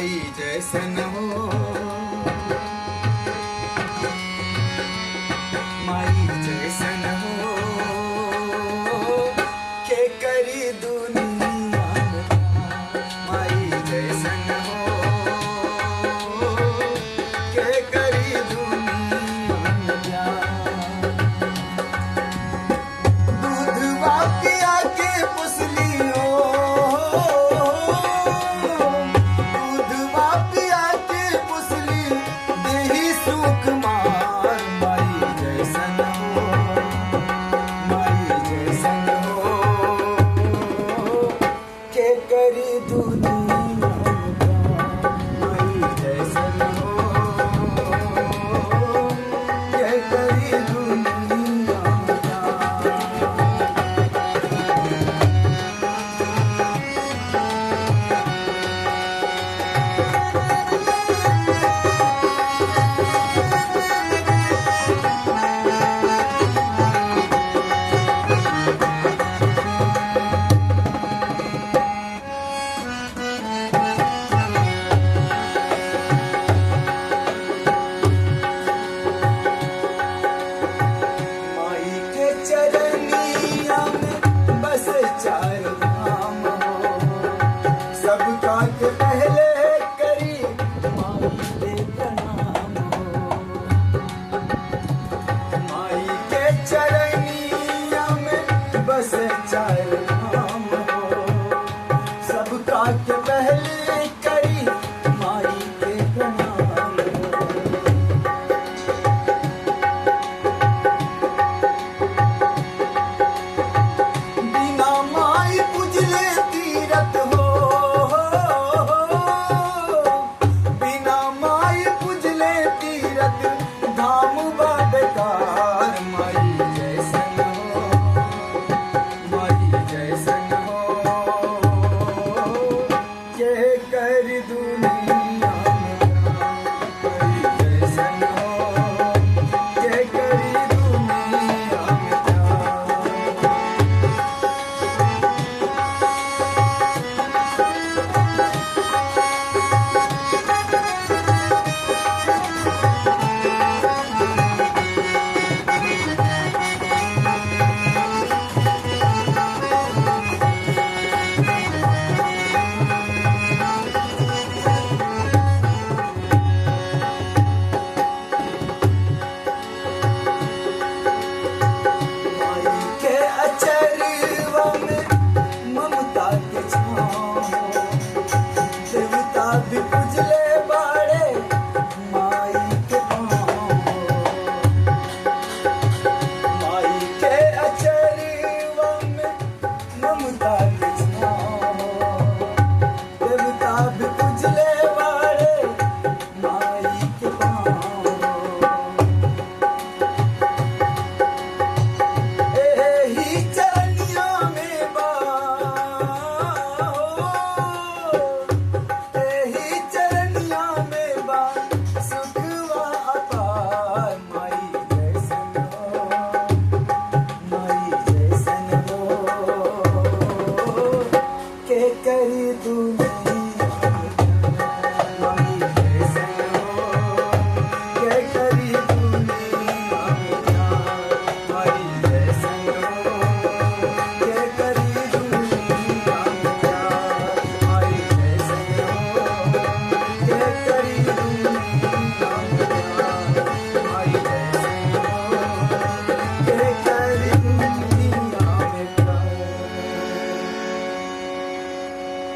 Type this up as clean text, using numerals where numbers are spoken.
माई जैसन हो, माई जैसन हो के करी दुनिया में प्यार। माई जैसन हो के करी दुनिया में प्यार। दूधवा पिया के पुसली हो, दूधवा पिया के पुसली देही सुख मार। माई जैसन हो, माई जैसन हो के करी दुनिया में प्यार। माई जैसन हो के करी दुनिया में प्यार। माई के चरनिया में बस चार धाम हो, सबका के पहले करी माई के प्रणाम हो। माई के चरनिया में बस चार धाम हो, सबका के पहले करी माई के प्रणाम हो। बिना माई पूजले तीरथ हो, बिना माई पूजले तीरथ धाम बा बेकार।